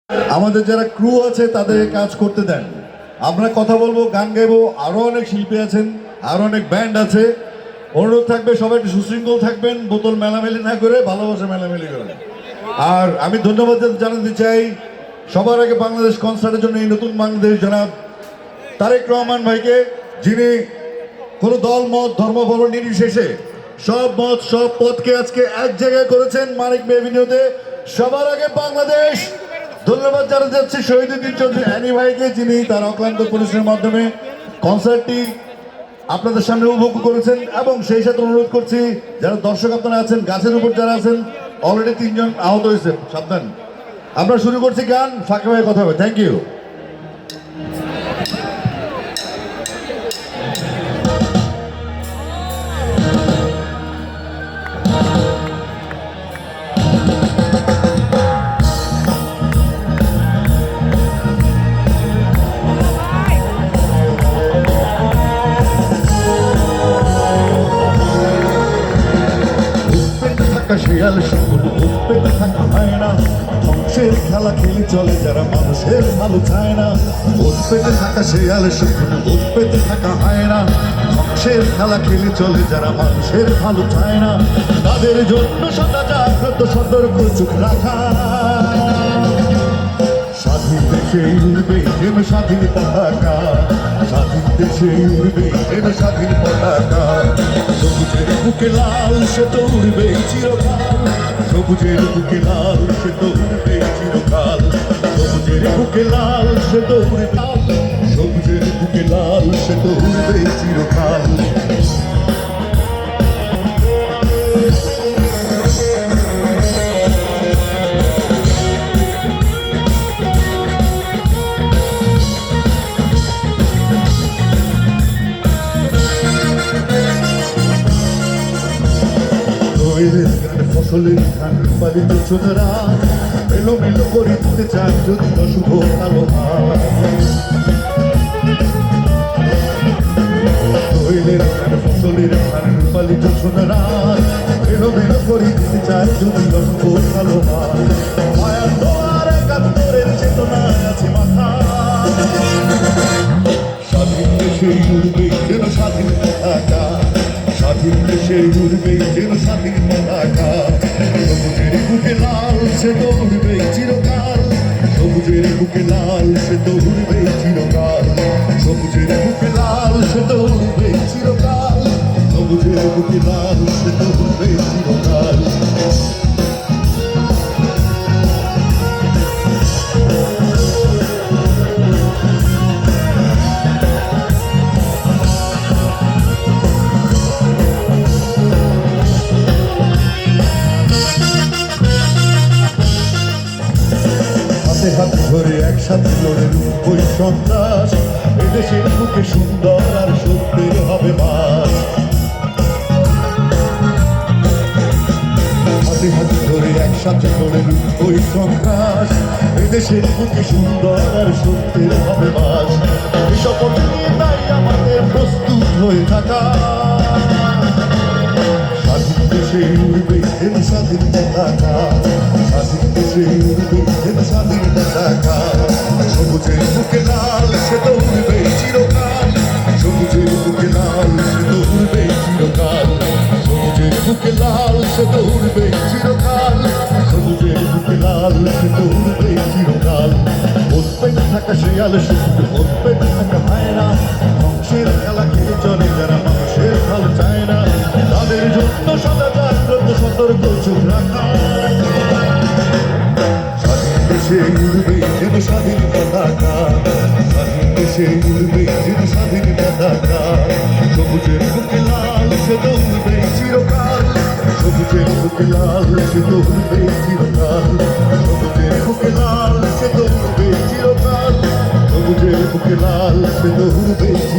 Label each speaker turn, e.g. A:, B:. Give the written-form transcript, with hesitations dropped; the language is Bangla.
A: আমাদের যারা ক্রু আছে তাদের কাজ করতে দেন। আমরা কথা বলবো, গান গাইবো, আরো অনেক শিল্পী আছেন, আরো অনেক ব্যান্ড আছে। অনুরোধ থাকবে সবাই একটু সুশৃঙ্খল থাকবেন, বোতল মেলামেলি না করে ভালোবাসা মেলামেলি করেন। আর আমি ধন্যবাদ জানাতে চাই সবার আগে বাংলাদেশ কনসার্টের জন্য এই নতুন বাংলাদেশ জনাব তারেক রহমান ভাইকে, যিনি কোনো দল মত ধর্ম বর্ণ নির্বিশেষে সব মত সব পথকে আজকে এক জায়গায় করেছেন মানিক এভিনিউতে। সবার আগে বাংলাদেশ ধন্যবাদ জানাতে যাচ্ছে শহীদুদ্দিন চৌধুরী অ্যানি ভাইকে, যিনি তার অক্লান্ত পরিশ্রমের মাধ্যমে কনসার্টটি আপনাদের সামনে উপভোগ করেছেন। এবং সেই সাথে অনুরোধ করছি যারা দর্শক আপনারা আছেন, গাছের উপর যারা আছেন, অলরেডি 3 জন আহত হয়েছে, সাবধান। আমরা শুরু করছি গান, ফাঁকে ফাঁকে কথা হবে। Thank you. শিয়াল শুকুর পেতে থাকা হয় না, ধ্বংসের খেলা খেলে চলে যারা মানুষের ভালো চায় না। ভোট পেতে থাকা শিয়াল শুকুর পেতে থাকা হয় না, ধ্বংসের খেলা খেলে চলে যারা মানুষের ভালো চায় না। তাদের জন্য সদা জাগ্রত সতর্ক চোখ রাখা। স্বাধীন দেশে উড়বে যেন স্বাধীন পতাকা, স্বাধীন দেশে উড়বে যেন স্বাধীন পতাকা। সবুজের বুকে লাল সে তো উড়বে চিরকাল, সবুজের বুকে লাল সে তো উড়বে চিরকাল। সবুজের বুকে লাল সে তো উড়বে, সবুজের বুকে লাল সে তো উড়বে চিরকাল। ফসলের ধান পালিত ছোটরা এলোমেলো করে দিতে চায় যদি অশুভ কালো হাত। ফসলের ধান পালিত ছোটরা এলোমেলো করে দিতে চায় যদি অশুভ কালো হাত। মায়ার দোয়ার একাত্তরের চেতনায় আছে মাথা। স্বাধীন দেশে উড়বে যেন স্বাধীন পতাকা, স্বাধীন দেশে উড়বে যেন স্বাধীন পতাকা। সবুজের বুকে লাল সে তো উড়বে চিরকাল, সবুজের বুকে লাল সে তো উড়বে চিরকাল। সবুজের বুকে লাল সে তো উড়বে চিরকাল, সবুজের বুকে লাল সে তো উড়বে চিরকাল। হাত ধরে একসাথে লড়ে ওই সন্ত্রাস, এদেশের বুকে সুন্দর আর সত্যের হবে বাস। হাতে হাত ধরে একসাথে লড়ে ওই সন্ত্রাস, এদেশের বুকে সুন্দর আর সত্যের হবে বাস। এই শপথ নিয়ে তাই আমাদের প্রস্তুত হয়ে থাকা। স্বাধীন দেশে উড়বে যেন স্বাধীন পতাকা, স্বাধীন দেশে উড়বে যেন স্বাধীন পতাকা। সবুজের বুকে লাল সে তো উড়বে চিরকাল, সবুজের বুকে লাল সে তো উড়বে চিরকাল। সবুজের বুকে লাল সে তো উড়বে চিরকাল, সবুজের বুকে লাল সে তো উড়বে চিরকাল। ভোট পেতে থাকা শিয়াল শুকুর ভোট পেতে থাকা হয় না, ধ্বংসের খেলা খেলে চলে যারা মানুষের ভালো চায় না। তাদের জন্য সদা জাগ্রত সতর্ক চোখ রাখা। স্বাধীন দেশে উড়বে যেন স্বাধীন পতাকা, স্বাধীন দেশে উড়বে যেন স্বাধীন পতাকা। সবুজের বুকে লাল সে তো উড়বে চিরকাল, সবুজের বুকে লাল সে তো উড়বে চিরকাল। সবুজের বুকে লাল সে তো উড়বে চিরকাল, সবুজের বুকে লাল সে তো উড়বে চিরকাল।